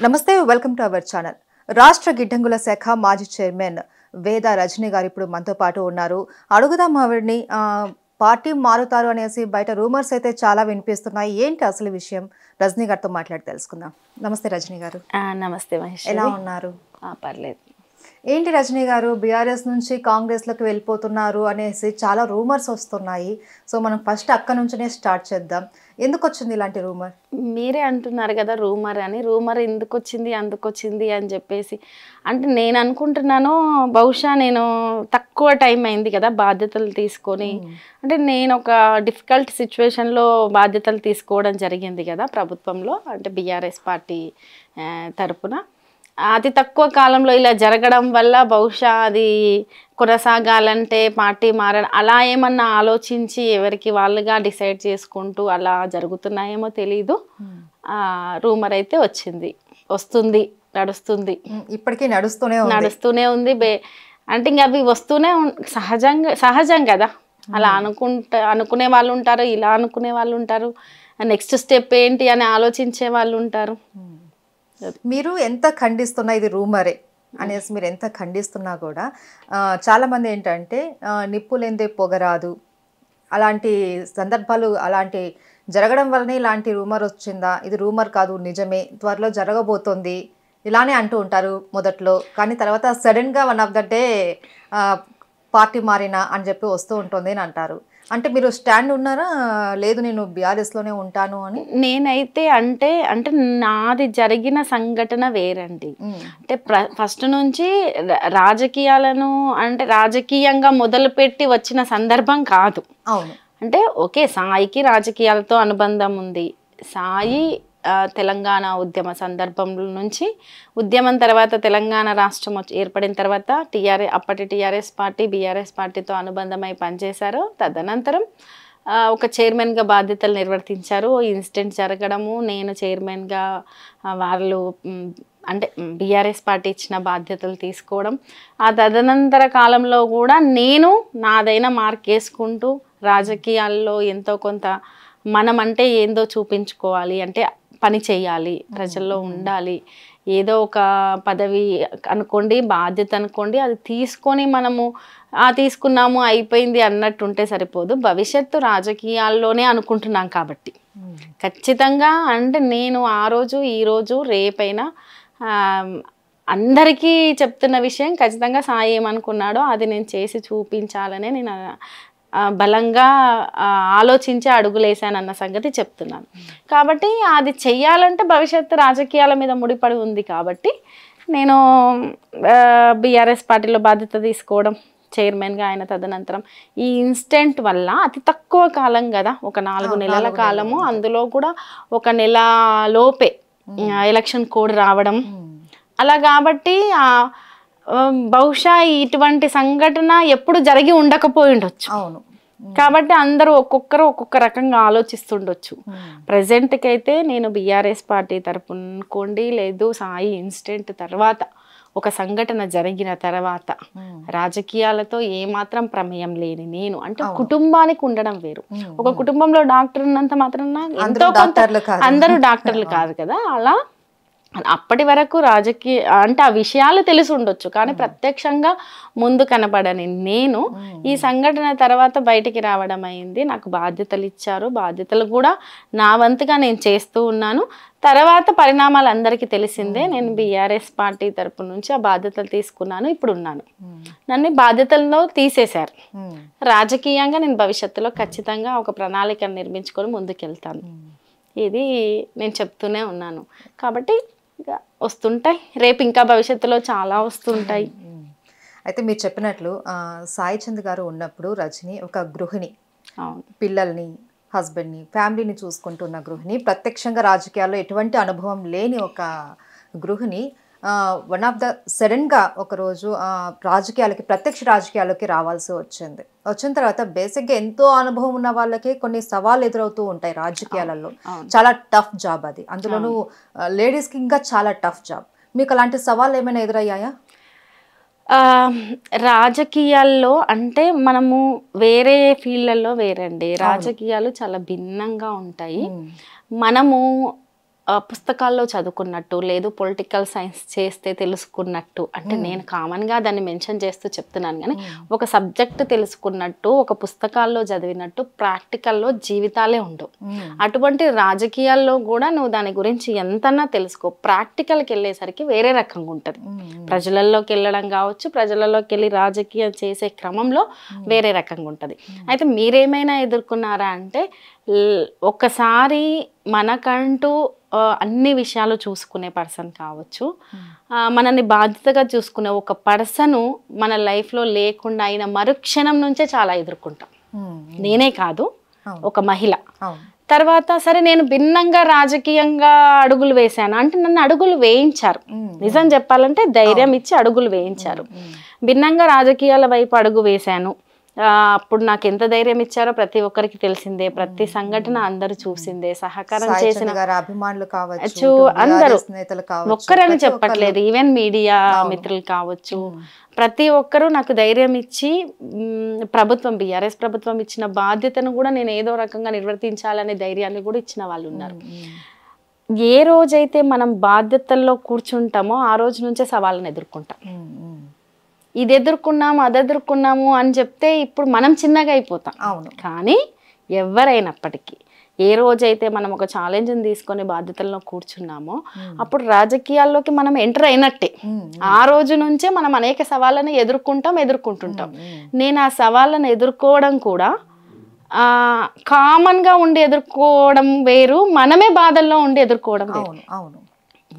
నమస్తే, welcome to our channel. రాష్ట్ర గిడ్డంగుల శాఖ మాజీ చైర్మన్ వేద రజనీ గారు ఇప్పుడు మనతో పాటు ఉన్నారు. అడుగుదాం ఆవిడని. పార్టీ మారుతారు అనేసి బయట రూమర్స్ అయితే చాలా వినిపిస్తున్నాయి. ఏంటి అసలు విషయం? రజనీ గారితో మాట్లాడి తెలుసుకుందాం. నమస్తే రజనీ గారు. నమస్తే మహేష్. ఎలా ఉన్నారు? పర్లేదు. ఏంటి రజనీ గారు, బీఆర్ఎస్ నుంచి కాంగ్రెస్లోకి వెళ్ళిపోతున్నారు అనేసి చాలా రూమర్స్ వస్తున్నాయి. సో మనం ఫస్ట్ అక్కడ నుంచినే స్టార్ట్ చేద్దాం. ఎందుకు వచ్చింది ఇలాంటి రూమర్? మీరే అంటున్నారు కదా రూమర్ అని. రూమర్ ఎందుకు వచ్చింది అందుకొచ్చింది అని చెప్పేసి అంటే నేను అనుకుంటున్నాను, బహుశా నేను తక్కువ టైం అయింది కదా బాధ్యతలు తీసుకొని. అంటే నేను ఒక డిఫికల్ట్ సిచ్యువేషన్లో బాధ్యతలు తీసుకోవడం జరిగింది కదా ప్రభుత్వంలో, అంటే బీఆర్ఎస్ పార్టీ తరపున. అతి తక్కువ కాలంలో ఇలా జరగడం వల్ల బహుశా అది కొనసాగాలంటే పార్టీ మారడం అలా ఏమన్నా ఆలోచించి ఎవరికి వాళ్ళుగా డిసైడ్ చేసుకుంటూ అలా జరుగుతున్నాయేమో తెలీదు. రూమర్ అయితే వస్తుంది, నడుస్తుంది, ఇప్పటికీ నడుస్తూనే ఉంది. అంటే ఇంకా అవి వస్తూనే సహజం కదా. అలా అనుకునే వాళ్ళు ఉంటారు, ఇలా అనుకునే వాళ్ళు ఉంటారు, నెక్స్ట్ స్టెప్ ఏంటి అని ఆలోచించే వాళ్ళు ఉంటారు. మీరు ఎంత ఖండిస్తున్నా ఇది రూమరే అనేసి మీరు ఎంత ఖండిస్తున్నా కూడా చాలామంది ఏంటంటే నిప్పు లేనిదే పొగరాదు, అలాంటి సందర్భాలు అలాంటి జరగడం వల్లనే ఇలాంటి రూమర్ వచ్చిందా, ఇది రూమర్ కాదు నిజమే, త్వరలో జరగబోతోంది ఇలానే అంటూ ఉంటారు మొదట్లో. కానీ తర్వాత సడన్గా one of the day party మారినా అని చెప్పి వస్తూ ఉంటుంది అని అంటారు. అంటే మీరు స్టాండ్ ఉన్నారా, లేదు నేను బీఆర్ఎస్లోనే ఉంటాను అని? నేనైతే అంటే నాది జరిగిన సంఘటన వేరండి. అంటే ఫస్ట్ నుంచి రాజకీయాలను అంటే రాజకీయంగా మొదలుపెట్టి వచ్చిన సందర్భం కాదు. అవును. అంటే ఓకే, సాయికి రాజకీయాలతో అనుబంధం ఉంది. సాయి తెలంగాణ ఉద్యమ సందర్భం నుంచి, ఉద్యమం తర్వాత తెలంగాణ రాష్ట్రం ఏర్పడిన తర్వాత అప్పటి టీఆర్ఎస్ పార్టీ బీఆర్ఎస్ పార్టీతో అనుబంధమై పనిచేశారు. తదనంతరం ఒక చైర్మన్గా బాధ్యతలు నిర్వర్తించారు. ఇన్సిడెంట్ జరగడము, నేను చైర్మన్గా వాళ్ళు అంటే బీఆర్ఎస్ పార్టీ ఇచ్చిన బాధ్యతలు తీసుకోవడం, ఆ తదనంతర కాలంలో కూడా నేను నాదైన మార్క్ వేసుకుంటూ రాజకీయాల్లో ఎంతో కొంత మనం అంటే ఏందో చూపించుకోవాలి, అంటే పని చేయాలి, ప్రజల్లో ఉండాలి, ఏదో ఒక పదవి అనుకోండి, బాధ్యత అనుకోండి, అది తీసుకొని మనము తీసుకున్నాము అయిపోయింది అన్నట్టు ఉంటే సరిపోదు. భవిష్యత్తు రాజకీయాల్లోనే అనుకుంటున్నాం కాబట్టి ఖచ్చితంగా అంటే నేను ఆ రోజు ఈరోజు రేపైనా అందరికీ చెప్తున్న విషయం, ఖచ్చితంగా సాయి ఏమనుకున్నాడో అది నేను చేసి చూపించాలనే నేను బలంగా ఆలోచించి అడుగులేసానన్న సంగతి చెప్తున్నాను. కాబట్టి అది చెయ్యాలంటే భవిష్యత్తు రాజకీయాల మీద ముడిపడి ఉంది. కాబట్టి నేను బీఆర్ఎస్ పార్టీలో బాధ్యత తీసుకోవడం, చైర్మన్గా ఆయన తదనంతరం ఈ ఇన్సిడెంట్ వల్ల అతి తక్కువ కాలం కదా, ఒక 4 నెలల కాలము, అందులో కూడా 1 నెల లోపే ఎలక్షన్ కోడ్ రావడం అలా. కాబట్టి బహుశా ఇటువంటి సంఘటన ఎప్పుడు జరిగి ఉండకపోయి ఉండొచ్చు. అవును. కాబట్టి అందరూ ఒక్కొక్కరు ఒక్కొక్క రకంగా ఆలోచిస్తుండొచ్చు. ప్రజెంట్కి అయితే నేను బీఆర్ఎస్ పార్టీ తరపున అనుకోండి, లేదు సాయి ఇన్సిడెంట్ తర్వాత ఒక సంఘటన జరిగిన తర్వాత రాజకీయాలతో ఏమాత్రం ప్రమేయం లేని నేను, అంటే కుటుంబానికి ఉండడం వేరు. ఒక కుటుంబంలో డాక్టర్ ఉన్నంత మాత్రాన ఎంతో కొంత అందరూ డాక్టర్లు కాదు కదా. అలా అప్పటి వరకు రాజకీయ అంటే ఆ విషయాలు తెలిసి ఉండొచ్చు, కానీ ప్రత్యక్షంగా ముందు కనపడని నేను ఈ సంఘటన తర్వాత బయటికి రావడం అయింది. నాకు బాధ్యతలు ఇచ్చారు, బాధ్యతలు కూడా నా వంతుగా నేను చేస్తూ ఉన్నాను. తర్వాత పరిణామాలు అందరికీ తెలిసిందే. నేను బీఆర్ఎస్ పార్టీ తరపు నుంచి ఆ బాధ్యతలు తీసుకున్నాను, ఇప్పుడు ఉన్నాను. నన్ను బాధ్యతల్లో తీసేశారు. రాజకీయంగా నేను భవిష్యత్తులో ఖచ్చితంగా ఒక ప్రణాళిక నిర్మించుకొని ముందుకెళ్తాను. ఇది నేను చెప్తూనే ఉన్నాను. కాబట్టి వస్తుంటాయి, రేపు ఇంకా భవిష్యత్తులో చాలా వస్తుంటాయి. అయితే మీరు చెప్పినట్లు సాయి చంద్ గారు ఉన్నప్పుడు రజని ఒక గృహిణి, పిల్లల్ని, హస్బెండ్ని, ఫ్యామిలీని చూసుకుంటున్న గృహిణి, ప్రత్యక్షంగా రాజకీయాల్లో ఎటువంటి అనుభవం లేని ఒక గృహిణి వన్ ఆఫ్ ద సడన్గా ఒకరోజు ప్రత్యక్ష రాజకీయాలకి రావాల్సి వచ్చిన తర్వాత బేసిక్గా ఎంతో అనుభవం ఉన్న వాళ్ళకి కొన్ని సవాళ్ళు ఎదురవుతూ ఉంటాయి రాజకీయాలలో. చాలా టఫ్ జాబ్ అది, అందులోనూ లేడీస్కి ఇంకా చాలా టఫ్ జాబ్. మీకు అలాంటి సవాళ్ళు ఏమైనా ఎదురయ్యాయా? రాజకీయాల్లో అంటే మనము వేరే ఫీల్డ్లలో వేరండి. రాజకీయాలు చాలా భిన్నంగా ఉంటాయి. మనము పుస్తకాల్లో చదువుకున్నట్టు లేదు పొలిటికల్ సైన్స్ చేస్తే తెలుసుకున్నట్టు, అంటే నేను కామన్గా దాన్ని మెన్షన్ చేస్తూ చెప్తున్నాను కానీ ఒక సబ్జెక్ట్ తెలుసుకున్నట్టు ఒక పుస్తకాల్లో చదివినట్టు ప్రాక్టికల్లో జీవితాలే ఉండవు. అటువంటి రాజకీయాల్లో కూడా నువ్వు దాని గురించి ఎంతన్నా తెలుసుకో, ప్రాక్టికల్కి వెళ్ళేసరికి వేరే రకంగా ఉంటుంది. ప్రజలలోకి వెళ్ళడం కావచ్చు, ప్రజలలోకి వెళ్ళి రాజకీయం చేసే క్రమంలో వేరే రకంగా ఉంటుంది. అయితే మీరేమైనా ఎదుర్కొన్నారా అంటే ఒక్కసారి మనకంటూ అన్ని విషయాలు చూసుకునే పర్సన్ కావచ్చు, మనల్ని బాధ్యతగా చూసుకునే ఒక పర్సను మన లైఫ్లో లేకుండా అయిన మరుక్షణం నుంచే చాలా ఎదుర్కొంటాం. నేనే కాదు, ఒక మహిళ. తర్వాత సరే నేను భిన్నంగా రాజకీయంగా అడుగులు వేశాను అంటే నన్ను అడుగులు వేయించారు, నిజం చెప్పాలంటే ధైర్యం ఇచ్చి అడుగులు వేయించారు. భిన్నంగా రాజకీయాల వైపు అడుగు వేశాను, అప్పుడు నాకు ఎంత ధైర్యం ఇచ్చారో ప్రతి ఒక్కరికి తెలిసిందే, ప్రతి సంఘటన అందరూ చూసిందే. సహకారం చేసిన అభిమానులు కావచ్చు, అందరూ, ఒక్కరని చెప్పట్లేదు, ఈవెన్ మీడియా మిత్రులు కావచ్చు, ప్రతి ఒక్కరూ నాకు ధైర్యం ఇచ్చి ప్రభుత్వం బీఆర్ఎస్ ప్రభుత్వం ఇచ్చిన బాధ్యతను కూడా నేను ఏదో రకంగా నిర్వర్తించాలనే ధైర్యాన్ని కూడా ఇచ్చిన వాళ్ళు ఉన్నారు. ఏ రోజైతే మనం బాధ్యతల్లో కూర్చుంటామో ఆ రోజు నుంచే సవాళ్ళను ఎదుర్కొంటాం. ఇది ఎదుర్కొన్నాము అది ఎదుర్కొన్నాము అని చెప్తే ఇప్పుడు మనం చిన్నగా అయిపోతాం. అవును, కానీ ఎవరైనప్పటికీ ఏ రోజైతే మనం ఒక ఛాలెంజ్ని తీసుకొని బాధ్యతల్లో కూర్చున్నామో అప్పుడు రాజకీయాల్లోకి మనం ఎంటర్ అయినట్టే. ఆ రోజు నుంచే మనం అనేక సవాళ్ళను ఎదుర్కొంటుంటాం. నేను ఆ సవాళ్ళను ఎదుర్కోవడం కూడా కామన్గా ఉండి ఎదుర్కోవడం వేరు, మనమే బాధల్లో ఉండి ఎదుర్కోవడం వేరు.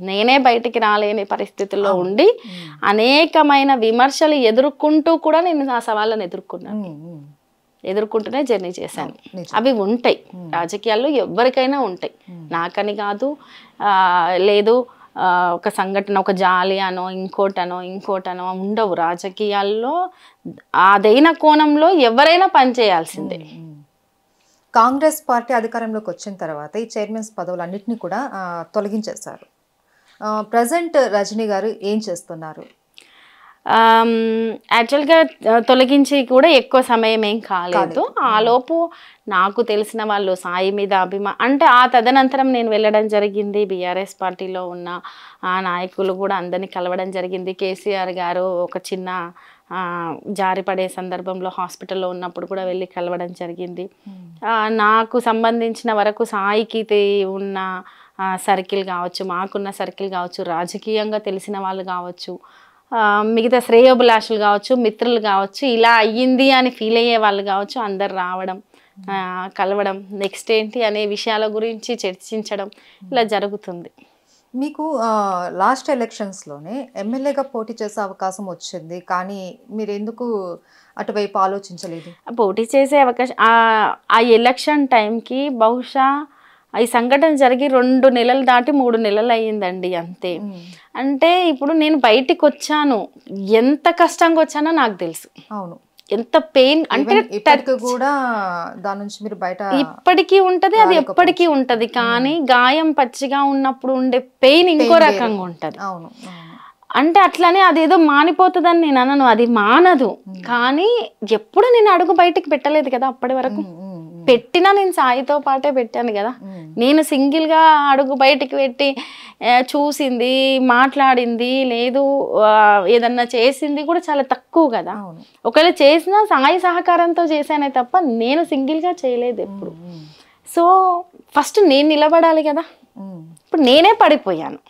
నేనే బయటికి రాలేని పరిస్థితుల్లో ఉండి అనేకమైన విమర్శలు ఎదుర్కొంటూ కూడా నేను ఆ సవాళ్ళను ఎదుర్కొంటూనే జర్నీ చేశాను. అవి ఉంటాయి రాజకీయాల్లో, ఎవరికైనా ఉంటాయి, నాకని కాదు. లేదు ఒక సంఘటన, ఒక జాలి అనో ఇంకోటనో ఉండవు. రాజకీయాల్లో అదైన కోణంలో ఎవరైనా పనిచేయాల్సిందే. కాంగ్రెస్ పార్టీ అధికారంలోకి వచ్చిన తర్వాత ఈ చైర్మన్స్ పదవులన్నింటినీ కూడా తొలగించేశారు. ప్రజెంట్ రజనీ గారు ఏం చేస్తున్నారు? యాక్చువల్గా తొలగించి కూడా ఎక్కువ సమయం ఏం కాలేదు. ఆలోపు నాకు తెలిసిన వాళ్ళు సాయి మీద అంటే ఆ తదనంతరం నేను వెళ్ళడం జరిగింది. బీఆర్ఎస్ పార్టీలో ఉన్న ఆ నాయకులు కూడా అందరినీ కలవడం జరిగింది. కేసీఆర్ గారు ఒక చిన్న జారిపడే సందర్భంలో హాస్పిటల్లో ఉన్నప్పుడు కూడా వెళ్ళి కలవడం జరిగింది. నాకు సంబంధించిన వరకు సాయికి ఉన్న సర్కిల్ కావచ్చు, మాకున్న సర్కిల్ కావచ్చు, రాజకీయంగా తెలిసిన వాళ్ళు కావచ్చు, మిగతా శ్రేయోభిలాషులు కావచ్చు, మిత్రులు కావచ్చు, ఇలా అయ్యింది అని ఫీల్ అయ్యే వాళ్ళు కావచ్చు, అందరు రావడం, కలవడం, నెక్స్ట్ ఏంటి అనే విషయాల గురించి చర్చించడం ఇలా జరుగుతుంది. మీకు లాస్ట్ ఎలక్షన్స్లోనే ఎమ్మెల్యేగా పోటీ చేసే అవకాశం వచ్చింది, కానీ మీరు ఎందుకు అటువైపు ఆలోచించలేదు? పోటీ చేసే అవకాశం ఆ ఎలక్షన్ టైంకి బహుశా ఈ సంఘటన జరిగి 2 నెలలు దాటి 3 నెలలు అయ్యిందండి అంతే. అంటే ఇప్పుడు నేను బయటికి వచ్చాను, ఎంత కష్టంగా వచ్చానో నాకు తెలుసు. అవును, ఎంత పెయిన్ అంటే కూడా దాని నుంచి మీరు బయట ఇప్పటికీ ఉంటది, అది ఎప్పటికీ ఉంటది. కానీ గాయం పచ్చిగా ఉన్నప్పుడు ఉండే పెయిన్ ఇంకో రకంగా ఉంటది. అవును, అంటే అట్లనే అదేదో మానిపోతుందని నేను అనను, అది మానదు. కానీ ఎప్పుడు నేను అడుగు బయటికి పెట్టలేదు కదా, అప్పటి వరకు పెట్టినా నేను సాయితో పాటే పెట్టాను కదా. నేను సింగిల్గా అడుగు బయటికి పెట్టి చూసింది, మాట్లాడింది లేదు, ఏదన్నా చేసింది కూడా చాలా తక్కువ కదా. ఒకవేళ చేసినా సాయి సహకారంతో చేశానే తప్ప నేను సింగిల్గా చేయలేదు ఎప్పుడు. సో ఫస్ట్ నేను నిలబడాలి కదా. ఇప్పుడు నేనే పడిపోయాను.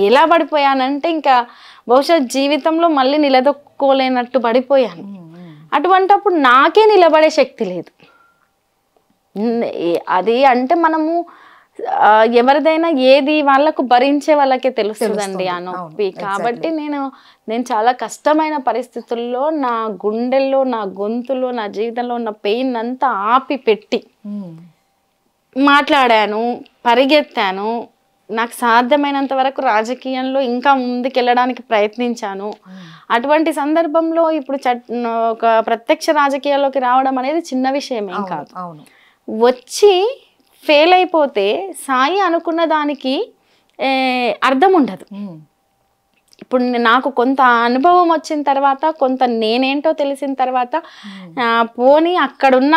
ఎలా పడిపోయానంటే ఇంకా బహుశా జీవితంలో మళ్ళీ నిలదొక్కోలేనట్టు పడిపోయాను. అటువంటప్పుడు నాకే నిలబడే శక్తి లేదు. అది అంటే మనము ఎవరిదైనా ఏది వాళ్ళకు భరించే వాళ్ళకే తెలుస్తుందండి ఆ నొప్పి. కాబట్టి నేను చాలా కష్టమైన పరిస్థితుల్లో నా గుండెల్లో, నా గొంతులో, నా జీవితంలో ఉన్న పెయిన్ అంతా ఆపి పెట్టి మాట్లాడాను, పరిగెత్తాను. నాకు సాధ్యమైనంత వరకు రాజకీయంలో ఇంకా ముందుకెళ్ళడానికి ప్రయత్నించాను. అటువంటి సందర్భంలో ఇప్పుడు ఒక ప్రత్యక్ష రాజకీయాల్లోకి రావడం అనేది చిన్న విషయం ఏం కాదు. వచ్చి ఫెయిల్ అయిపోతే సాయి అనుకున్న దానికి అర్థం ఉండదు. ఇప్పుడు నాకు కొంత అనుభవం వచ్చిన తర్వాత, కొంత నేనేంటో తెలిసిన తర్వాత, పోనీ అక్కడున్న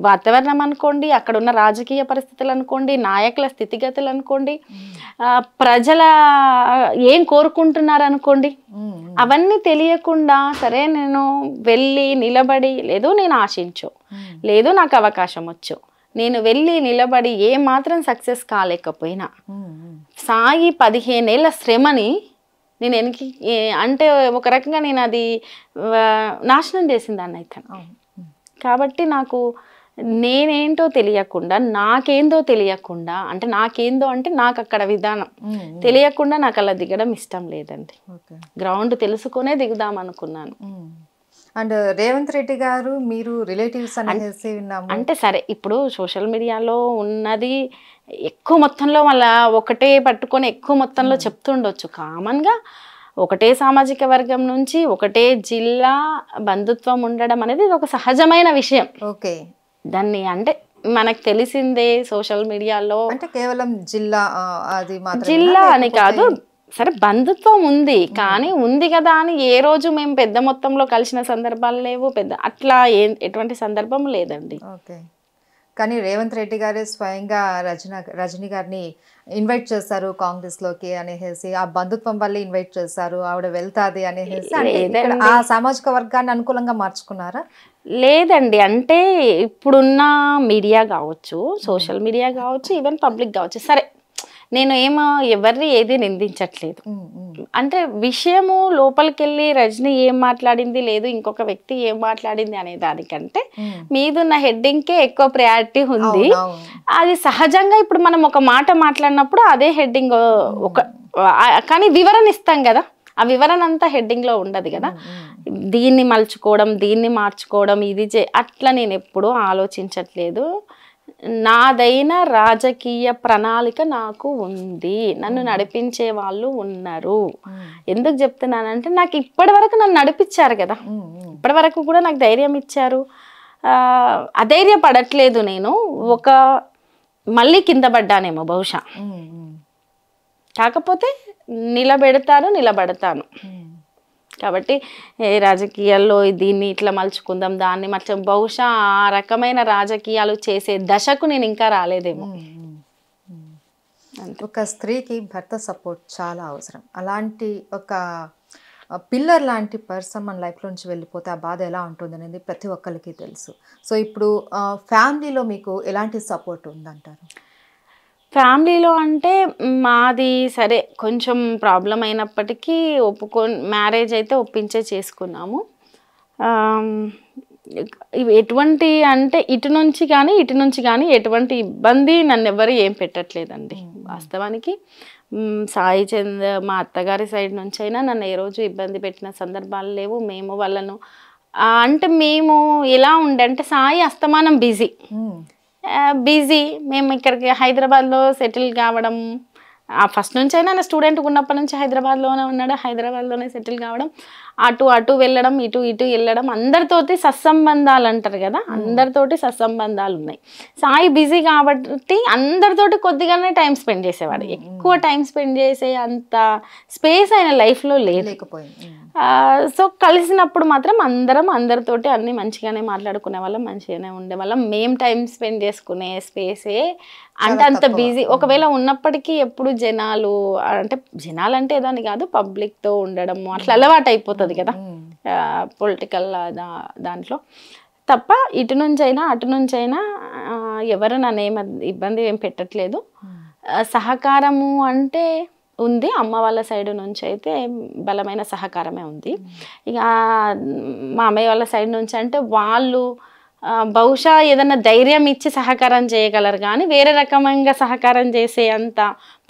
వాతావరణం అనుకోండి, అక్కడున్న రాజకీయ పరిస్థితులు అనుకోండి, నాయకుల స్థితిగతులు అనుకోండి, ప్రజల ఏం కోరుకుంటున్నారు అనుకోండి, అవన్నీ తెలియకుండా సరే నేను వెళ్ళి నిలబడి, లేదు నేను ఆశించు, లేదు నాకు అవకాశం వచ్చు, నేను వెళ్ళి నిలబడి ఏ మాత్రం సక్సెస్ కాలేకపోయినా సాయి 15 ఏళ్ల శ్రమని నేను వెనక్కి అంటే ఒక రకంగా నేను అది నాశనం చేసిందాన్ని అవుతాను. కాబట్టి నాకు నేనేంటో తెలియకుండా, నాకేందో తెలియకుండా, అంటే నాకేందో అంటే నాకు అక్కడ విధానం తెలియకుండా నాకు అలా దిగడం ఇష్టం లేదండి. గ్రౌండ్ తెలుసుకునే దిగుదాం అనుకున్నాను. అండ్ రేవంత్ రెడ్డి గారు మీరు రిలేటివ్స్ అనేసి విన్నాము. అంటే సరే, ఇప్పుడు సోషల్ మీడియాలో ఉన్నది ఎక్కువ మొత్తంలో మళ్ళీ ఒకటే పట్టుకొని ఎక్కువ మొత్తంలో చెప్తుండొచ్చు. కామన్గా ఒకటే సామాజిక వర్గం నుంచి ఒకటే జిల్లా బంధుత్వం ఉండడం అనేది ఒక సహజమైన విషయం. ఓకే, దాన్ని అంటే మనకు తెలిసిందే సోషల్ మీడియాలో. అంటే కేవలం జిల్లా అది మాత్రమే, జిల్లా అని కాదు, సరే బంధుత్వం ఉంది, కానీ ఉంది కదా అని ఏ రోజు మేము పెద్ద మొత్తంలో కలిసిన సందర్భాలు లేవు, పెద్ద అట్లా ఎటువంటి సందర్భం లేదండి. ఓకే, కానీ రేవంత్ రెడ్డి గారే స్వయంగా రజనీ గారిని ఇన్వైట్ చేశారు కాంగ్రెస్లోకి అనేసి, ఆ బంధుత్వం వల్ల ఇన్వైట్ చేశారు, ఆవిడ వెళ్తాది అనేసి, ఆ సామాజిక వర్గాన్ని అనుకూలంగా మార్చుకున్నారా? లేదండి, అంటే ఇప్పుడున్న మీడియా కావచ్చు, సోషల్ మీడియా కావచ్చు, ఈవెన్ పబ్లిక్ కావచ్చు, సరే నేను ఏమో ఎవరిని ఏది నిందించట్లేదు. అంటే విషయము లోపలికి వెళ్ళి రజనీ ఏం మాట్లాడింది, లేదు ఇంకొక వ్యక్తి ఏం మాట్లాడింది అనే దానికంటే మీదున్న హెడ్డింగ్కే ఎక్కువ ప్రయారిటీ ఉంది. అది సహజంగా ఇప్పుడు మనం ఒక మాట మాట్లాడినప్పుడు అదే హెడ్డింగ్ ఒక, కానీ వివరణ ఇస్తాం కదా, ఆ వివరణ అంతా హెడ్డింగ్లో ఉండదు కదా. దీన్ని మలుచుకోవడం, దీన్ని మార్చుకోవడం, ఇది అట్లా నేను ఎప్పుడూ ఆలోచించట్లేదు. నాదైన రాజకీయ ప్రణాళిక నాకు ఉంది, నన్ను నడిపించే వాళ్ళు ఉన్నారు. ఎందుకు చెప్తున్నానంటే నాకు ఇప్పటి వరకు నన్ను నడిపించారు కదా, ఇప్పటి వరకు కూడా నాకు ధైర్యం ఇచ్చారు. అధైర్యపడట్లేదు నేను. ఒక మళ్ళీ కింద పడ్డానేమో బహుశా, కాకపోతే నిలబడతాను. కాబట్టి రాజకీయాల్లో దీన్ని ఇట్లా మలుచుకుందాం, దాన్ని మర్చం, బహుశా ఆ రకమైన రాజకీయాలు చేసే దశకు నేను ఇంకా రాలేదేమో. ఒక స్త్రీకి భర్త సపోర్ట్ చాలా అవసరం. అలాంటి ఒక పిల్లర్ లాంటి పర్సన్ మన లైఫ్లో నుంచి వెళ్ళిపోతే ఆ బాధ ఎలా ఉంటుంది అనేది ప్రతి ఒక్కరికి తెలుసు. సో ఇప్పుడు ఫ్యామిలీలో మీకు ఎలాంటి సపోర్ట్ ఉందంటారు? ఫ్యామిలీలో అంటే మాది సరే కొంచెం ప్రాబ్లం అయినప్పటికీ మ్యారేజ్ అయితే ఒప్పించే చేసుకున్నాము. ఇవి ఎటువంటి అంటే ఇటు నుంచి కానీ ఎటువంటి ఇబ్బంది నన్ను ఎవరు ఏం పెట్టట్లేదండి. వాస్తవానికి సాయి చంద్ మా అత్తగారి సైడ్ నుంచి అయినా నన్ను ఏ రోజు ఇబ్బంది పెట్టిన సందర్భాలు లేవు. మేము వాళ్ళను అంటే మేము ఎలా అంటే సాయి అస్తమానం బిజీ, మేము ఇక్కడికి హైదరాబాద్లో సెటిల్ కావడం, ఫస్ట్ నుంచి అయినా నా స్టూడెంట్ ఉన్నప్పటి నుంచి హైదరాబాద్లోనే ఉన్నాడు, హైదరాబాద్లోనే సెటిల్ కావడం, అటు వెళ్ళడం, ఇటు వెళ్ళడం, అందరితోటి సత్సంబంధాలు అంటారు కదా, అందరితోటి సత్సంబంధాలు ఉన్నాయి. సాయి బిజీ కాబట్టి అందరితోటి కొద్దిగానే టైం స్పెండ్ చేసేవాడు, ఎక్కువ టైం స్పెండ్ చేసే అంత స్పేస్ ఆయన లైఫ్లో లేకపోయింది. సో కలిసినప్పుడు మాత్రం అందరితోటి అన్ని మంచిగానే మాట్లాడుకునే వాళ్ళం, మంచిగానే ఉండేవాళ్ళం. మేము టైం స్పెండ్ చేసుకునే స్పేసే అంటే అంత బిజీ. ఒకవేళ ఉన్నప్పటికీ ఎప్పుడు జనాలు అంటే ఏదో అని కాదు, పబ్లిక్తో ఉండడం అట్లా అలవాటు అయిపోతుంది కదా పొలిటికల్ దాంట్లో. తప్ప ఇటు నుంచైనా అటు నుంచైనా ఎవరు నన్ను ఇబ్బంది ఏం పెట్టట్లేదు. సహకారము అంటే ఉంది, అమ్మ వాళ్ళ సైడ్ నుంచి అయితే బలమైన సహకారమే ఉంది. ఇక మా అమ్మయ్య వాళ్ళ సైడ్ నుంచి అంటే వాళ్ళు బహుశా ఏదన్నా ధైర్యం ఇచ్చి సహకారం చేయగలరు, కానీ వేరే రకమంగా సహకారం చేసే అంత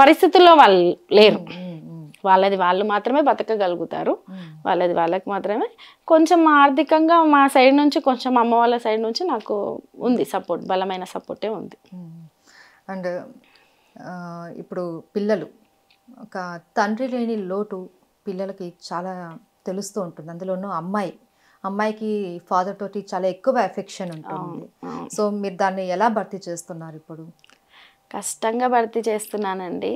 పరిస్థితుల్లో వాళ్ళు లేరు. వాళ్ళది వాళ్ళు మాత్రమే బతకగలుగుతారు, వాళ్ళది వాళ్ళకి మాత్రమే. కొంచెం ఆర్థికంగా మా సైడ్ నుంచి, కొంచెం అమ్మ వాళ్ళ సైడ్ నుంచి నాకు ఉంది సపోర్ట్, బలమైన సపోర్టే ఉంది. అండ్ ఇప్పుడు పిల్లలు, ఒక తండ్రి లేని లోటు పిల్లలకి చాలా తెలుస్తూ ఉంటుంది. అందులోనూ అమ్మాయికి ఫాదర్ తోటి చాలా ఎక్కువ ఎఫెక్షన్ ఉంటుంది. సో మీరు దాన్ని ఎలా భర్తీ చేస్తున్నారు? ఇప్పుడు కష్టంగా భర్తీ చేస్తున్నానండి,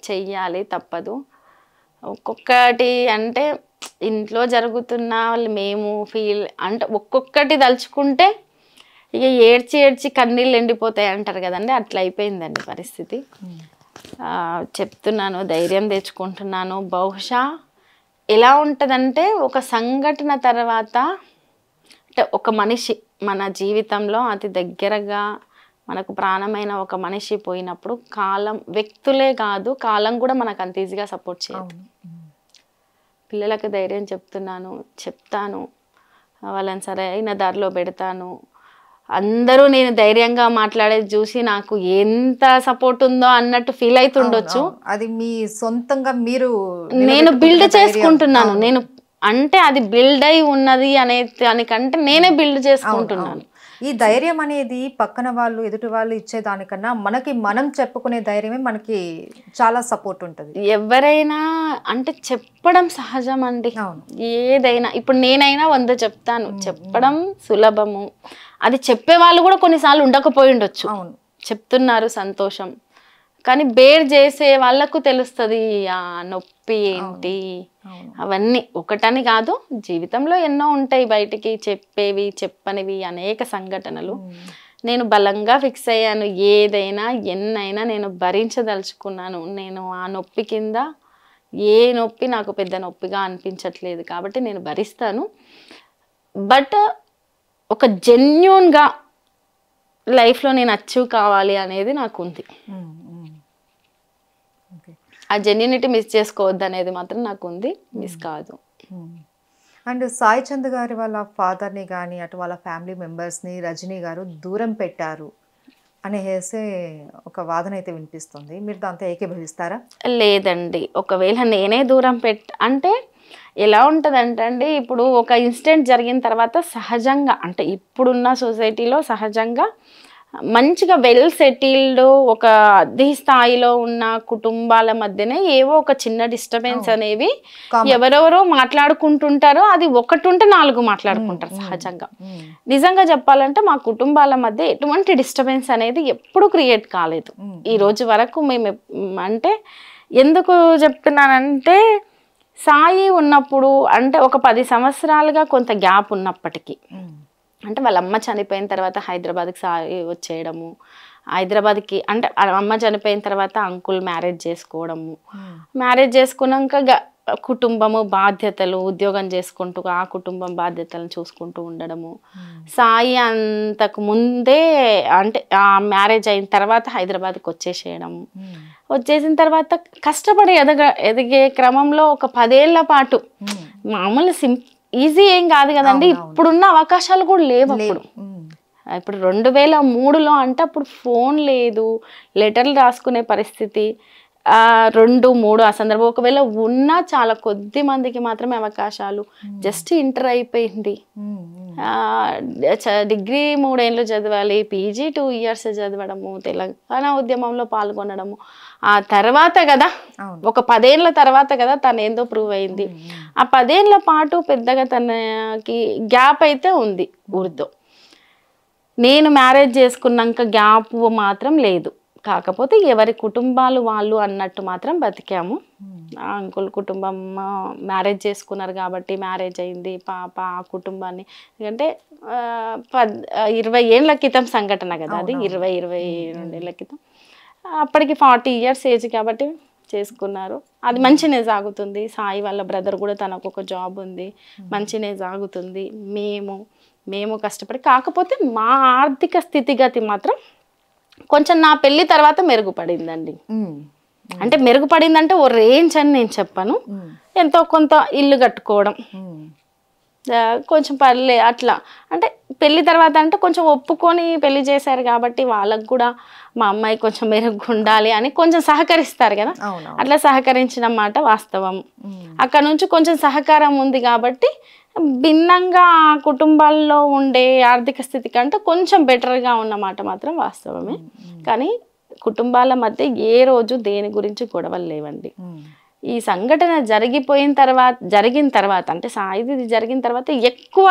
చెయ్యాలి, తప్పదు. ఒక్కొక్కటి అంటే ఇంట్లో జరుగుతున్న వాళ్ళు మేము ఫీల్ అంటే ఒక్కొక్కటి తలుచుకుంటే ఇక ఏడ్చి ఏడ్చి కన్నీళ్ళు ఎండిపోతాయి అంటారు కదండి, అట్లా అయిపోయిందండి పరిస్థితి. చెప్తున్నాను, ధైర్యం తెచ్చుకుంటున్నాను. బహుశా ఎలా ఉంటుందంటే ఒక సంఘటన తర్వాత అంటే ఒక మనిషి మన జీవితంలో అతి దగ్గరగా మనకు ప్రాణమైన ఒక మనిషి పోయినప్పుడు కాలం, వ్యక్తులే కాదు కాలం కూడా మనకు అంత ఈజీగా సపోర్ట్ చేయదు. పిల్లలకు ధైర్యం చెప్తాను, వాళ్ళని సరైన దారిలో పెడతాను. అందరూ నేను ధైర్యంగా మాట్లాడేది చూసి నాకు ఎంత సపోర్ట్ ఉందో అన్నట్టు ఫీల్ అవుతుండొచ్చు. అది మీ సొంతంగా మీరు నేను బిల్డ్ చేసుకుంటున్నాను. నేను అంటే అది బిల్డ్ అయి ఉన్నది అనే దానికంటే నేనే బిల్డ్ చేసుకుంటున్నాను. ఈ ధైర్యం అనేది పక్కన వాళ్ళు ఎదుటి వాళ్ళు ఇచ్చేదానికన్నా మనకి మనం చెప్పుకునే ధైర్యమే మనకి చాలా సపోర్ట్ ఉంటుంది. ఎవరైనా అంటే చెప్పడం సహజం అండి. ఏదైనా ఇప్పుడు నేనైనా 100 చెప్తాను, చెప్పడం సులభము. అది చెప్పే వాళ్ళు కూడా కొన్నిసార్లు ఉండకపోయి ఉండొచ్చు. చెప్తున్నారు సంతోషం, కానీ బేర్ చేసే వాళ్ళకు తెలుస్తుంది ఆ నొప్పి ఏంటి అవన్నీ. ఒకటని కాదు, జీవితంలో ఎన్నో ఉంటాయి బయటికి చెప్పేవి చెప్పనివి అనేక సంఘటనలు. నేను బలంగా ఫిక్స్ అయ్యాను, ఏదైనా ఎన్నైనా నేను భరించదలుచుకున్నాను. నేను ఆ నొప్పి కింద ఏ నొప్పి నాకు పెద్ద నొప్పిగా అనిపించట్లేదు కాబట్టి నేను భరిస్తాను. బట్ ఒక జెన్యూన్గా లైఫ్లో నేను అచీవ్ కావాలి అనేది నాకు ఉంది. ఆ జెన్యూనిటీ మిస్ చేసుకోవద్దు అనేది మాత్రం నాకు ఉంది, మిస్ కాదు. అండ్ సాయి చంద్ గారి వాళ్ళ ఫాదర్ని కానీ అటు వాళ్ళ ఫ్యామిలీ మెంబర్స్ని రజనీ గారు దూరం పెట్టారు అనేసి ఒక వాదన అయితే వినిపిస్తుంది. మీరు దాంతో ఏకీభవిస్తారా? లేదండి, ఒకవేళ నేనే దూరం అంటే ఎలా ఉంటుందంటే అండి, ఇప్పుడు ఒక ఇన్సిడెంట్ జరిగిన తర్వాత సహజంగా అంటే ఇప్పుడున్న సొసైటీలో సహజంగా మంచిగా వెల్ సెటిల్డ్ ఒక అదే స్థాయిలో ఉన్న కుటుంబాల మధ్యనే ఏవో ఒక చిన్న డిస్టర్బెన్స్ అనేవి ఎవరెవరో మాట్లాడుకుంటుంటారో, అది ఒకటి ఉంటే 4 మాట్లాడుకుంటారు సహజంగా. నిజంగా చెప్పాలంటే మా కుటుంబాల మధ్య ఎటువంటి డిస్టర్బెన్స్ అనేది ఎప్పుడు క్రియేట్ కాలేదు ఈ రోజు వరకు. మేము అంటే ఎందుకు చెప్తున్నానంటే సాయి ఉన్నప్పుడు అంటే ఒక 10 సంవత్సరాలుగా కొంత గ్యాప్ ఉన్నప్పటికీ, అంటే వాళ్ళ అమ్మ చనిపోయిన తర్వాత హైదరాబాద్కి సాయి వచ్చేయడము, హైదరాబాద్కి అంటే అమ్మ చనిపోయిన తర్వాత అంకుల్ మ్యారేజ్ చేసుకోవడము, మ్యారేజ్ చేసుకున్నాక కుటుంబము బాధ్యతలు, ఉద్యోగం చేసుకుంటూ ఆ కుటుంబం బాధ్యతలను చూసుకుంటూ ఉండడము. సాయి అంతకు ముందే అంటే ఆ మ్యారేజ్ అయిన తర్వాత హైదరాబాద్కి వచ్చేసేయడము. వచ్చేసిన తర్వాత కష్టపడి ఎదిగే క్రమంలో ఒక 10 ఏళ్ల పాటు మామూలు ఈజీ ఏం కాదు కదండి, ఇప్పుడున్న అవకాశాలు కూడా లేవు అప్పుడు. ఇప్పుడు 2003లో అంటే అప్పుడు ఫోన్ లేదు, లెటర్లు రాసుకునే పరిస్థితి 2, 3 ఆ సందర్భం. ఒకవేళ ఉన్నా చాలా కొద్ది మందికి మాత్రమే అవకాశాలు. జస్ట్ ఇంటర్ అయిపోయింది, డిగ్రీ 3 ఏళ్ళు చదవాలి, పీజీ 2 years చదవడము, తెలంగాణ ఉద్యమంలో పాల్గొనడము. ఆ తర్వాత కదా ఒక 10 ఏళ్ల తర్వాత కదా తను ఏందో ప్రూవ్ అయింది. ఆ 10 ఏళ్ల పాటు పెద్దగా తనకి గ్యాప్ అయితే ఉంది ఊరితో. నేను మ్యారేజ్ చేసుకున్నాక గ్యాప్ మాత్రం లేదు. కాకపోతే ఎవరి కుటుంబాలు వాళ్ళు అన్నట్టు మాత్రం బతికాము. అంకుల్ కుటుంబం మ్యారేజ్ చేసుకున్నారు కాబట్టి మ్యారేజ్ అయింది, పాప ఆ కుటుంబాన్ని. ఎందుకంటే 20 ఏళ్ల క్రితం సంఘటన కదా అది, 22 ఏళ్ల క్రితం. అప్పటికి 40 years ఏజ్ కాబట్టి చేసుకున్నారు. అది మంచినే సాగుతుంది. సాయి వాళ్ళ బ్రదర్ కూడా తనకు ఒక జాబ్ ఉంది, మంచినే సాగుతుంది. మేము కష్టపడి, కాకపోతే మా ఆర్థిక స్థితిగతి మాత్రం కొంచెం నా పెళ్లి తర్వాత మెరుగుపడిందండి. అంటే మెరుగుపడిందంటే ఓ రేంజ్ అని నేను చెప్పను, ఎంతో కొంత ఇల్లు కట్టుకోవడం కొంచెం పర్లే అట్లా. అంటే పెళ్లి తర్వాత అంటే కొంచెం ఒప్పుకొని పెళ్లి చేశారు కాబట్టి వాళ్ళకు కూడా మా అమ్మాయి కొంచెం మెరుగ్గా ఉండాలి అని కొంచెం సహకరిస్తారు కదా, అట్లా సహకరించిన మాట వాస్తవం. అక్కడ నుంచి కొంచెం సహకారం ఉంది కాబట్టి భిన్నంగా కుటుంబాల్లో ఉండే ఆర్థిక స్థితి కంటే కొంచెం బెటర్గా ఉన్నమాట మాత్రం వాస్తవమే. కానీ కుటుంబాల మధ్య ఏ రోజు దేని గురించి గొడవలు లేవండి. ఈ సంఘటన జరిగిన తర్వాత అంటే సాయిది జరిగిన తర్వాత ఎక్కువ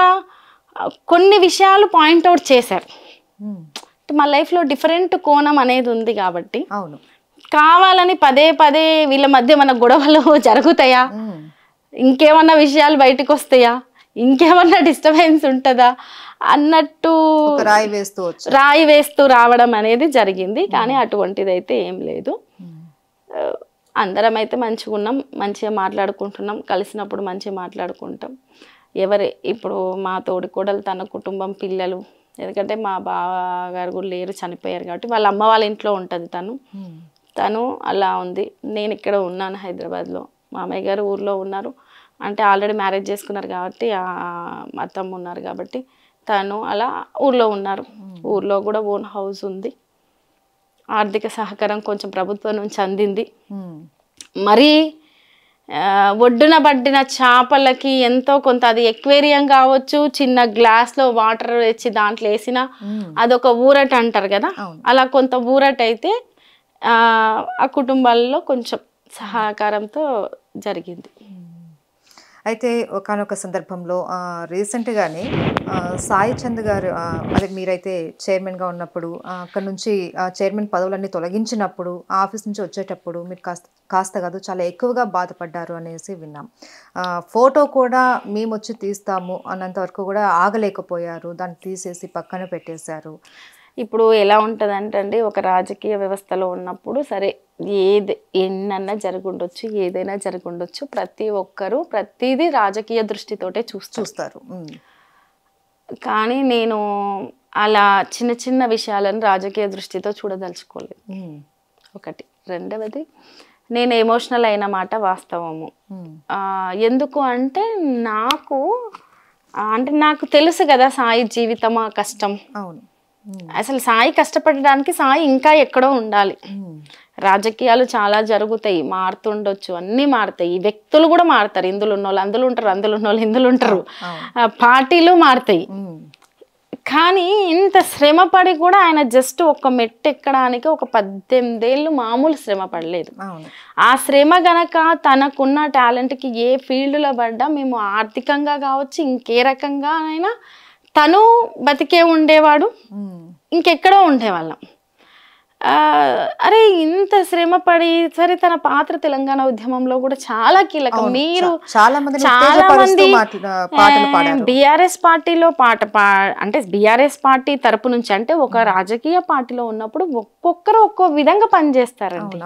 కొన్ని విషయాలు పాయింట్అవుట్ చేశారు. మా లైఫ్లో డిఫరెంట్ కోణం అనేది ఉంది కాబట్టి కావాలని పదే పదే వీళ్ళ మధ్య మన గొడవలు జరుగుతాయా, ఇంకేమన్నా విషయాలు బయటకు వస్తాయా, ఇంకేమన్నా డిస్టర్బెన్స్ ఉంటుందా అన్నట్టు రాయి వేస్తూ రావడం అనేది జరిగింది. కానీ అటువంటిది అయితే ఏం లేదు. అందరం అయితే మంచిగా ఉన్నాం, మంచిగా మాట్లాడుకుంటున్నాం, కలిసినప్పుడు మంచిగా మాట్లాడుకుంటాం. ఇప్పుడు మా తోడికోడలు తన కుటుంబం పిల్లలు, ఎందుకంటే మా బావగారు కూడా లేరు, చనిపోయారు కాబట్టి వాళ్ళ అమ్మ వాళ్ళ ఇంట్లో ఉంటుంది తను అలా ఉంది. నేను ఇక్కడ ఉన్నాను హైదరాబాద్లో, మామయ్య గారు ఊర్లో ఉన్నారు, అంటే ఆల్రెడీ మ్యారేజ్ చేసుకున్నారు కాబట్టి అత్తమ్మ ఉన్నారు కాబట్టి తను అలా ఊర్లో ఉన్నారు. ఊర్లో కూడా ఓన్ హౌస్ ఉంది. ఆర్థిక సహకారం కొంచెం ప్రభుత్వం నుంచి అందింది. మరీ ఒడ్డున పడ్డిన చేపలకి ఎంతో కొంత, అది ఎక్వేరియం కావచ్చు, చిన్న గ్లాస్లో వాటర్ తెచ్చి దాంట్లో వేసిన అదొక ఊరట అంటారు కదా, అలా కొంత ఊరట అయితే ఆ కుటుంబాల్లో కొంచెం సహకారంతో జరిగింది. అయితే ఒకానొక సందర్భంలో రీసెంట్గానే సాయి చంద్ గారు, అదే మీరైతే చైర్మన్గా ఉన్నప్పుడు అక్కడ నుంచి చైర్మన్ పదవులన్నీ తొలగించినప్పుడు ఆఫీస్ నుంచి వచ్చేటప్పుడు మీరు కాస్త కాదు చాలా ఎక్కువగా బాధపడ్డారు అనేసి విన్నాం. ఫోటో కూడా మేము వచ్చి తీస్తాము అన్నంత వరకు కూడా ఆగలేకపోయారు, దాన్ని తీసేసి పక్కన పెట్టేశారు. ఇప్పుడు ఎలా ఉంటుందంటే అండి, ఒక రాజకీయ వ్యవస్థలో ఉన్నప్పుడు సరే ఎన్నన్నా జరుగుండొచ్చు, ఏదైనా జరుగుండొచ్చు, ప్రతి ఒక్కరూ ప్రతిదీ రాజకీయ దృష్టితోటే చూస్తారు. కానీ నేను అలా చిన్న చిన్న విషయాలను రాజకీయ దృష్టితో చూడదలుచుకోలేదు. ఒకటి. రెండవది, నేను ఎమోషనల్ అయిన మాట వాస్తవము. ఎందుకు అంటే నాకు తెలుసు కదా సాయి జీవితం ఆ కష్టం. అవును, అసలు సాయి కష్టపడడానికి సాయి ఇంకా ఎక్కడో ఉండాలి. రాజకీయాలు చాలా జరుగుతాయి, మారుతుండొచ్చు, అన్నీ మారుతాయి, వ్యక్తులు కూడా మారుతారు, ఇందులో ఉన్నోళ్ళు అందులో ఉంటారు, అందులో ఉన్నోళ్ళు ఇందులో ఉంటారు, పార్టీలు మారుతాయి. కానీ ఇంత శ్రమపడి కూడా ఆయన జస్ట్ ఒక మెట్టు ఎక్కడానికి ఒక 18 ఏళ్ళు మామూలు శ్రమ పడలేదు. ఆ శ్రమ గనక తనకున్న టాలెంట్కి ఏ ఫీల్డ్లో పడ్డా మేము ఆర్థికంగా కావచ్చు, ఇంకే రకంగా అయినా తను బతికే ఉండేవాడు, ఇంకెక్కడో ఉండేవాళ్ళం. అరే ఇంత శ్రమ పడి సరే, తన పాత్ర తెలంగాణ ఉద్యమంలో కూడా చాలా కీలకం. మీరు చాలా మంది బీఆర్ఎస్ పార్టీలో అంటే బీఆర్ఎస్ పార్టీ తరపు నుంచి, అంటే ఒక రాజకీయ పార్టీలో ఉన్నప్పుడు ఒక్కొక్కరు ఒక్కో విధంగా పనిచేస్తారండి.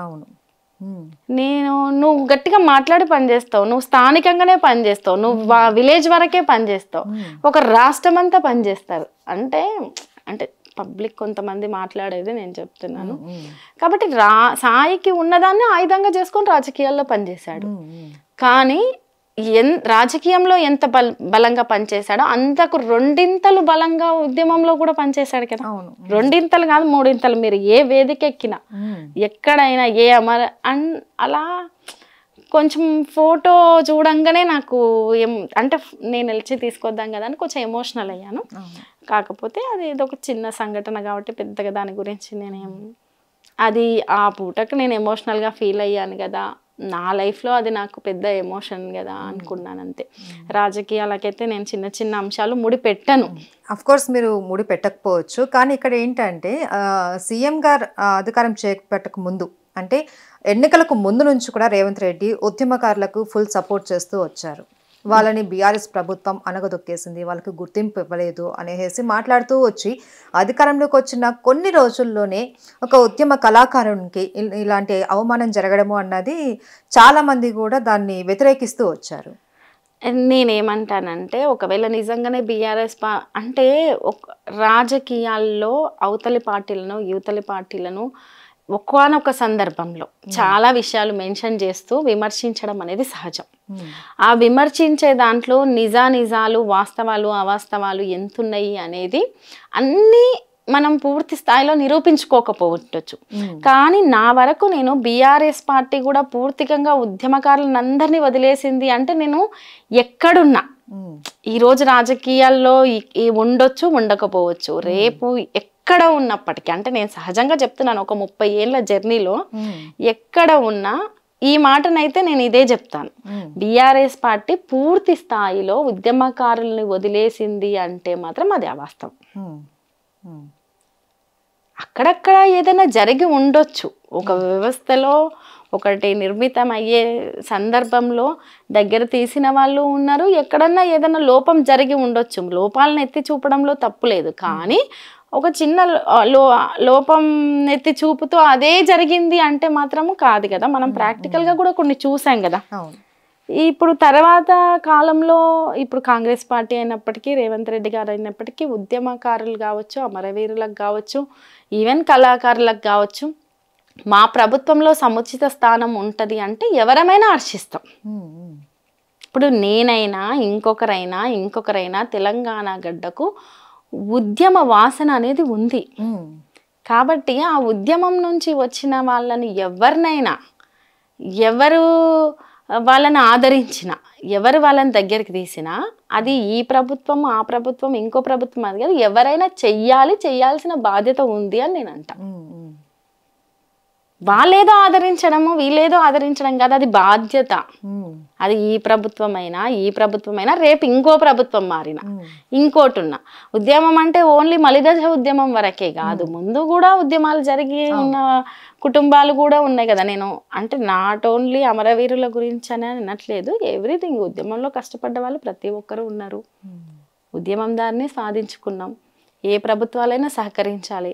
నువ్వు గట్టిగా మాట్లాడి పనిచేస్తావు, నువ్వు స్థానికంగానే పనిచేస్తావు, నువ్వు విలేజ్ వరకే పనిచేస్తావు, ఒక రాష్ట్రం అంతా పనిచేస్తారు. అంటే పబ్లిక్ కొంతమంది మాట్లాడేది నేను చెప్తున్నాను. కాబట్టి సాయికి ఉన్నదాన్ని ఆయుధంగా చేసుకొని రాజకీయాల్లో పనిచేశాడు. కానీ రాజకీయంలో ఎంత బలంగా పనిచేశాడో అంతకు 2 బలంగా ఉద్యమంలో కూడా పనిచేశాడు కదా. 2 కాదు 3 మీరు ఏ వేదిక ఎక్కినా, ఎక్కడైనా అలా కొంచెం ఫోటో చూడంగానే నాకు అంటే నేను నిలిచి తీసుకొద్దాం కదా అని కొంచెం ఎమోషనల్ అయ్యాను. కాకపోతే అది ఏదో ఒక చిన్న సంఘటన కాబట్టి పెద్దగా దాని గురించి అది ఆ పూటకు నేను ఎమోషనల్గా ఫీల్ అయ్యాను కదా, నా లైఫ్లో అది నాకు పెద్ద ఎమోషన్ కదా అనుకున్నాను అంతే. రాజకీయాలకైతే నేను చిన్న చిన్న అంశాలు ముడి పెట్టను. అఫ్ కోర్స్ మీరు ముడి పెట్టకపోవచ్చు, కానీ ఇక్కడ ఏంటంటే సీఎం గారు అధికారం చేపట్టక ముందు, అంటే ఎన్నికలకు ముందు నుంచి కూడా రేవంత్ రెడ్డి ఉద్యమకారులకు ఫుల్ సపోర్ట్ చేస్తూ వచ్చారు. వాళ్ళని బీఆర్ఎస్ ప్రభుత్వం అనగదొక్కేసింది, వాళ్ళకి గుర్తింపు ఇవ్వలేదు అనేసి మాట్లాడుతూ వచ్చి అధికారంలోకి వచ్చిన కొన్ని రోజుల్లోనే ఒక ఉద్యమ కళాకారునికి ఇలాంటి అవమానం జరగడము అన్నది చాలామంది కూడా దాన్ని వ్యతిరేకిస్తూ వచ్చారు. నేనేమంటానంటే, ఒకవేళ నిజంగానే బీఆర్ఎస్ అంటే రాజకీయాల్లో అవతలి పార్టీలను యువతలి పార్టీలను ఒక్కొక్క సందర్భంలో చాలా విషయాలు మెన్షన్ చేస్తూ విమర్శించడం అనేది సహజం. ఆ విమర్శించే దాంట్లో నిజాలు వాస్తవాలు అవాస్తవాలు ఎంతున్నాయి అనేది అన్నీ మనం పూర్తి స్థాయిలో నిరూపించుకోకపోవచ్చు. కానీ నా వరకు నేను బీఆర్ఎస్ పార్టీ కూడా పూర్తికంగా ఉద్యమకారులందరినీ వదిలేసింది అంటే నేను ఎక్కడున్నా, ఈరోజు రాజకీయాల్లో ఉండొచ్చు ఉండకపోవచ్చు, రేపు ఎక్కడ ఉన్నప్పటికీ, అంటే నేను సహజంగా చెప్తున్నాను, ఒక 30 ఏళ్ళ జర్నీలో ఎక్కడ ఉన్నా ఈ మాటనైతే నేను ఇదే చెప్తాను, బీఆర్ఎస్ పార్టీ పూర్తి స్థాయిలో ఉద్యమకారుల్ని వదిలేసింది అంటే మాత్రం అది అవాస్తవం. అక్కడక్కడ ఏదైనా జరిగి ఉండొచ్చు. ఒక వ్యవస్థలో ఒకటి నిర్మితం అయ్యే సందర్భంలో దగ్గర తీసిన వాళ్ళు ఉన్నారు. ఎక్కడన్నా ఏదైనా లోపం జరిగి ఉండొచ్చు. లోపాలను ఎత్తి చూపడంలో తప్పు లేదు. కానీ ఒక చిన్న లోపం ఎత్తి చూపుతూ అదే జరిగింది అంటే మాత్రము కాదు కదా. మనం ప్రాక్టికల్గా కూడా కొన్ని చూసాం కదా. ఇప్పుడు తర్వాత కాలంలో ఇప్పుడు కాంగ్రెస్ పార్టీ అయినప్పటికీ, రేవంత్ రెడ్డి గారు అయినప్పటికీ, ఉద్యమకారులు కావచ్చు, అమరవీరులకు కావచ్చు, ఈవెన్ కళాకారులకు కావచ్చు, మా ప్రభుత్వంలో సముచిత స్థానం ఉంటుంది అంటే ఎవరమైనా హర్షిస్తాం. ఇప్పుడు నేనైనా ఇంకొకరైనా తెలంగాణ గడ్డకు ఉద్యమ వాసన అనేది ఉంది. కాబట్టి ఆ ఉద్యమం నుంచి వచ్చిన వాళ్ళని ఎవరు వాళ్ళని ఆదరించిన, ఎవరు వాళ్ళని దగ్గరికి తీసినా, అది ఈ ప్రభుత్వం ఆ ప్రభుత్వం ఇంకో ప్రభుత్వం అది కాదు, ఎవరైనా చేయాల్సిన బాధ్యత ఉంది అని నేను అంటా. వాళ్ళేదో ఆదరించడము వీళ్ళేదో ఆదరించడం కాదు, అది బాధ్యత. అది ఈ ప్రభుత్వమైనా రేపు ఇంకో ప్రభుత్వం మారినా ఇంకోటి ఉన్నా. ఉద్యమం అంటే ఓన్లీ మలిదశ ఉద్యమం వరకే కాదు, ముందు కూడా ఉద్యమాలు జరిగి ఉన్న కుటుంబాలు కూడా ఉన్నాయి కదా. నేను అంటే నాట్ ఓన్లీ అమరవీరుల గురించి అని అనట్లేదు, ఎవ్రీథింగ్. ఉద్యమంలో కష్టపడ్డ వాళ్ళు ప్రతి ఒక్కరు ఉన్నారు. ఉద్యమం దాన్ని సాధించుకున్నాం. ఏ ప్రభుత్వాలైనా సహకరించాలి.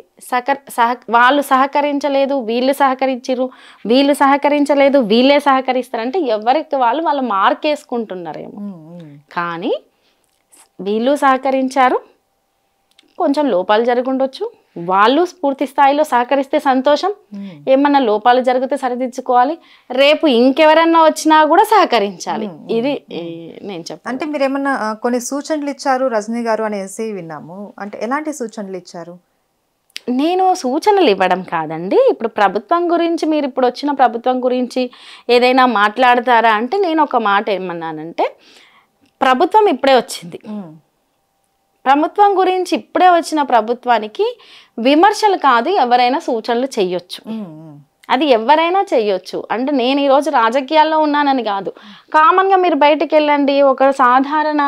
వాళ్ళు సహకరించలేదు వీళ్ళు సహకరించారు, వీళ్ళు సహకరించలేదు వీళ్ళే సహకరిస్తారంటే ఎవరికి వాళ్ళు మార్క్ వేసుకుంటున్నారేమో. కానీ వీళ్ళు సహకరించారు, కొంచెం లోపాలు జరిగి ఉండొచ్చు, వాళ్ళు పూర్తి స్థాయిలో సహకరిస్తే సంతోషం. ఏమన్నా లోపాలు జరిగితే సరిదిద్దుకోవాలి. రేపు ఇంకెవరన్నా వచ్చినా కూడా సహకరించాలి. ఇది నేను చెప్తాను. అంటే మీరు ఏమన్నా కొన్ని సూచనలు ఇచ్చారు రజనీ గారు అనేసి విన్నాము. అంటే ఎలాంటి సూచనలు ఇచ్చారు? నేను సూచనలు ఇవ్వడం కాదండి. ఇప్పుడు ప్రభుత్వం గురించి, మీరు ఇప్పుడు వచ్చిన ప్రభుత్వం గురించి ఏదైనా మాట్లాడతారా అంటే నేను ఒక మాట ఏమన్నానంటే, ప్రభుత్వం ఇప్పుడే వచ్చింది, ప్రభుత్వం గురించి ఇప్పుడే వచ్చిన ప్రభుత్వానికి విమర్శలు కాదు, ఎవరైనా సూచనలు చెయ్యొచ్చు. అది ఎవరైనా చెయ్యొచ్చు. అంటే నేను ఈరోజు రాజకీయాల్లో ఉన్నానని కాదు, కామన్గా మీరు బయటికి వెళ్ళండి, ఒక సాధారణ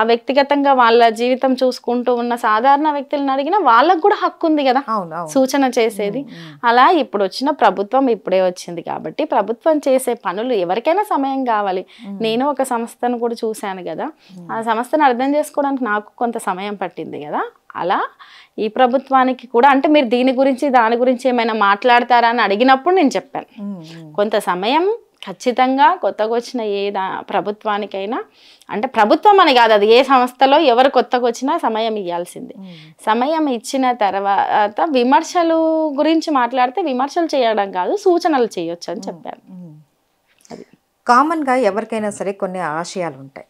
వ్యక్తిగతంగా వాళ్ళ జీవితం చూసుకుంటూ ఉన్న సాధారణ వ్యక్తులను అడిగినా వాళ్ళకు కూడా హక్కు ఉంది కదా సూచన చేసేది. అలా ఇప్పుడు వచ్చిన ప్రభుత్వం ఇప్పుడే వచ్చింది కాబట్టి ప్రభుత్వం చేసే పనులు ఎవరికైనా సమయం కావాలి. నేను ఒక సంస్థను కూడా చూశాను కదా, ఆ సంస్థను అర్థం చేసుకోవడానికి నాకు కొంత సమయం పట్టింది కదా. అలా ఈ ప్రభుత్వానికి కూడా, అంటే మీరు దీని గురించి దాని గురించి ఏమైనా మాట్లాడతారా అని అడిగినప్పుడు నేను చెప్పాను, కొంత సమయం ఖచ్చితంగా కొత్తగా వచ్చిన ప్రభుత్వానికైనా, అంటే ప్రభుత్వం అని కాదు, అది ఏ సంస్థలో ఎవరు కొత్తగా వచ్చినా సమయం ఇవ్వాల్సిందే. సమయం ఇచ్చిన తర్వాత విమర్శలు గురించి మాట్లాడితే విమర్శలు చేయడం కాదు, సూచనలు చేయొచ్చు అని చెప్పాను. అది కామన్గా ఎవరికైనా సరే కొన్ని ఆశయాలు ఉంటాయి,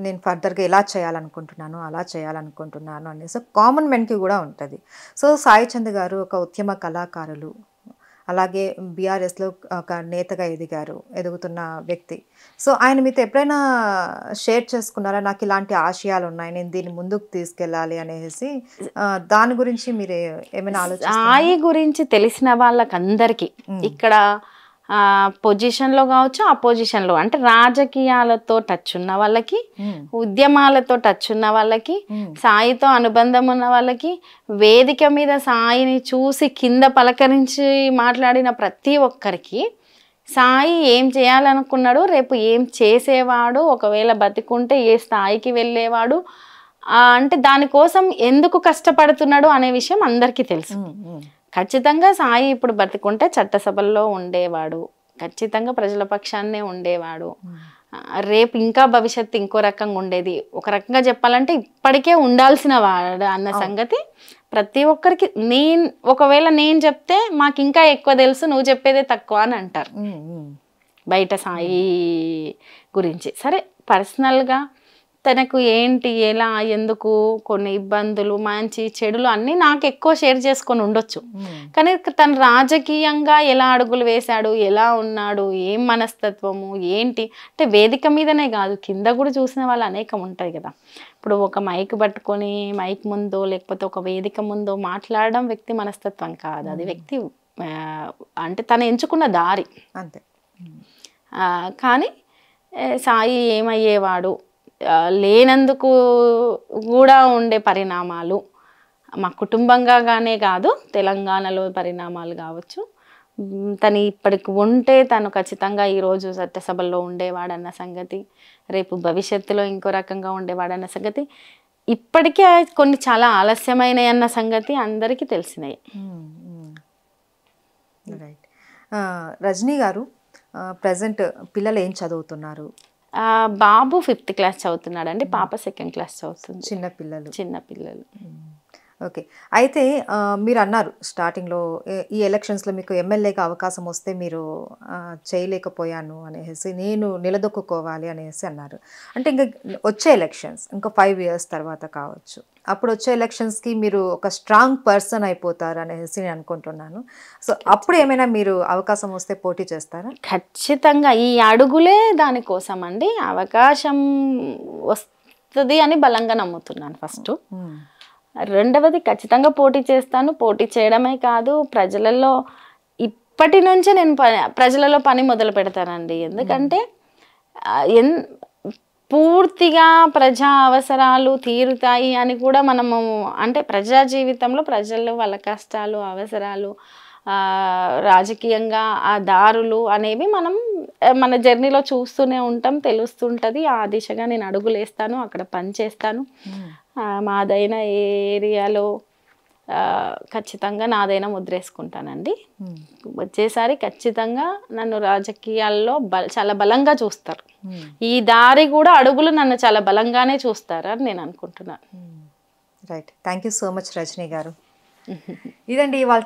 నేను ఫర్దర్గా ఇలా చేయాలనుకుంటున్నాను అలా చేయాలనుకుంటున్నాను అనేసి కామన్ మెన్కి కూడా ఉంటుంది. సో సాయి చంద్ గారు ఒక ఉద్యమ కళాకారులు, అలాగే బీఆర్ఎస్లో ఒక నేతగా ఎదుగుతున్న వ్యక్తి. సో ఆయన మీతో ఎప్పుడైనా షేర్ చేసుకున్నారా, నాకు ఇలాంటి ఆశయాలు ఉన్నాయి, నేను దీన్ని ముందుకు తీసుకెళ్ళాలి అనేసి? దాని గురించి మీరు ఏమైనా ఆలోచన? సాయి గురించి తెలిసిన వాళ్ళకందరికీ ఇక్కడ పొజిషన్లో కావచ్చు, అపోజిషన్లో, అంటే రాజకీయాలతో టచ్ ఉన్న వాళ్ళకి, ఉద్యమాలతో టచ్ ఉన్న వాళ్ళకి, సాయితో అనుబంధం ఉన్న వాళ్ళకి, వేదిక మీద సాయిని చూసి కింద పలకరించి మాట్లాడిన ప్రతి ఒక్కరికి సాయి ఏం చేయాలనుకున్నాడు, రేపు ఏం చేసేవాడు, ఒకవేళ బతికుంటే ఏ స్థాయికి వెళ్ళేవాడు, అంటే దానికోసం ఎందుకు కష్టపడుతున్నాడు అనే విషయం అందరికీ తెలుసు. ఖచ్చితంగా సాయి ఇప్పుడు బతికుంటే చట్టసభల్లో ఉండేవాడు, ఖచ్చితంగా ప్రజల పక్షాన్నే ఉండేవాడు, రేపు ఇంకా భవిష్యత్తు ఇంకో రకంగా ఉండేది. ఒక రకంగా చెప్పాలంటే ఇప్పటికే ఉండాల్సిన వాడు అన్న సంగతి ప్రతి ఒక్కరికి, ఒకవేళ నేను చెప్తే మాకు ఇంకా ఎక్కువ తెలుసు, నువ్వు చెప్పేదే తక్కువ అని అంటారు బయట సాయి గురించి. సరే, పర్సనల్గా తనకు ఏంటి, ఎలా, ఎందుకు, కొన్ని ఇబ్బందులు, మంచి చెడులు అన్నీ నాకు ఎక్కువ షేర్ చేసుకొని ఉండొచ్చు. కానీ తను రాజకీయంగా ఎలా అడుగులు వేశాడు, ఎలా ఉన్నాడు, ఏం మనస్తత్వము ఏంటి అంటే వేదిక మీదనే కాదు కింద కూడా చూసిన వాళ్ళు అనేకం ఉంటాయి కదా. ఇప్పుడు ఒక మైక్ పట్టుకొని మైక్ ముందో లేకపోతే ఒక వేదిక ముందో మాట్లాడడం వ్యక్తి మనస్తత్వం కాదు, అది వ్యక్తి అంటే తను ఎంచుకున్న దారి అంతే. కానీ సాయి ఏమయ్యేవాడు, లేనందుకు కూడా ఉండే పరిణామాలు, మా కుటుంబంగానే కాదు, తెలంగాణలో పరిణామాలు కావచ్చు. తను ఇప్పటికి ఉంటే తను ఖచ్చితంగా ఈరోజు చట్టసభల్లో ఉండేవాడన్న సంగతి, రేపు భవిష్యత్తులో ఇంకో రకంగా ఉండేవాడన్న సంగతి, ఇప్పటికే కొన్ని చాలా ఆలస్యమైనవి అన్న సంగతి అందరికీ తెలిసినాయి. రైట్. రజనీ గారు, ప్రజెంట్ పిల్లలు ఏం చదువుతున్నారు? బాబు 5th క్లాస్ చదువుతున్నాడండి, పాప 2nd క్లాస్ చదువుతుంది. చిన్నపిల్లలు. ఓకే. అయితే మీరు అన్నారు స్టార్టింగ్లో ఈ ఎలక్షన్స్లో మీకు ఎమ్మెల్యేగా అవకాశం వస్తే మీరు చేయలేకపోయాను అనేసి, నేను నిలదొక్కుకోవాలి అనేసి అన్నారు. అంటే ఇంకా వచ్చే ఎలక్షన్స్ ఇంకా 5 years తర్వాత కావచ్చు, అప్పుడు వచ్చే ఎలక్షన్స్కి మీరు ఒక స్ట్రాంగ్ పర్సన్ అయిపోతారు అనేసి నేను అనుకుంటున్నాను. సో అప్పుడు ఏమైనా మీరు అవకాశం వస్తే పోటీ చేస్తారా? ఖచ్చితంగా ఈ అడుగులే దానికోసం అండి. అవకాశం వస్తుంది అని బలంగా నమ్ముతున్నాను ఫస్ట్. రెండవది ఖచ్చితంగా పోటీ చేస్తాను. పోటీ చేయడమే కాదు, ప్రజలలో ఇప్పటి నుంచే నేను ప్రజలలో పని మొదలు పెడతానండి. ఎందుకంటే పూర్తిగా ప్రజా అవసరాలు తీరుతాయి అని కూడా మనము, అంటే ప్రజా జీవితంలో ప్రజలు వాళ్ళ కష్టాలు, అవసరాలు, రాజకీయంగా ఆ దారులు అనేవి మనం మన జర్నీలో చూస్తూనే ఉంటాం, తెలుస్తుంటుంది. ఆ దిశగా నేను అడుగులేస్తాను, అక్కడ పని చేస్తాను. మాదైన ఏరియాలో ఖచ్చితంగా నాదైనా ముద్రేసుకుంటానండి. వచ్చేసారి ఖచ్చితంగా నన్ను రాజకీయాల్లో చాలా బలంగా చూస్తారు. ఈ దారి కూడా అడుగులు నన్ను చాలా బలంగానే చూస్తారు అని నేను అనుకుంటున్నాను. Right. Thank you so much Rajani garu. ఇదండి ఇవాళ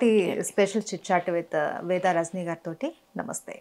స్పెషల్ చిట్ చాట్ విత్ వేద రజనీ గారితో. నమస్తే.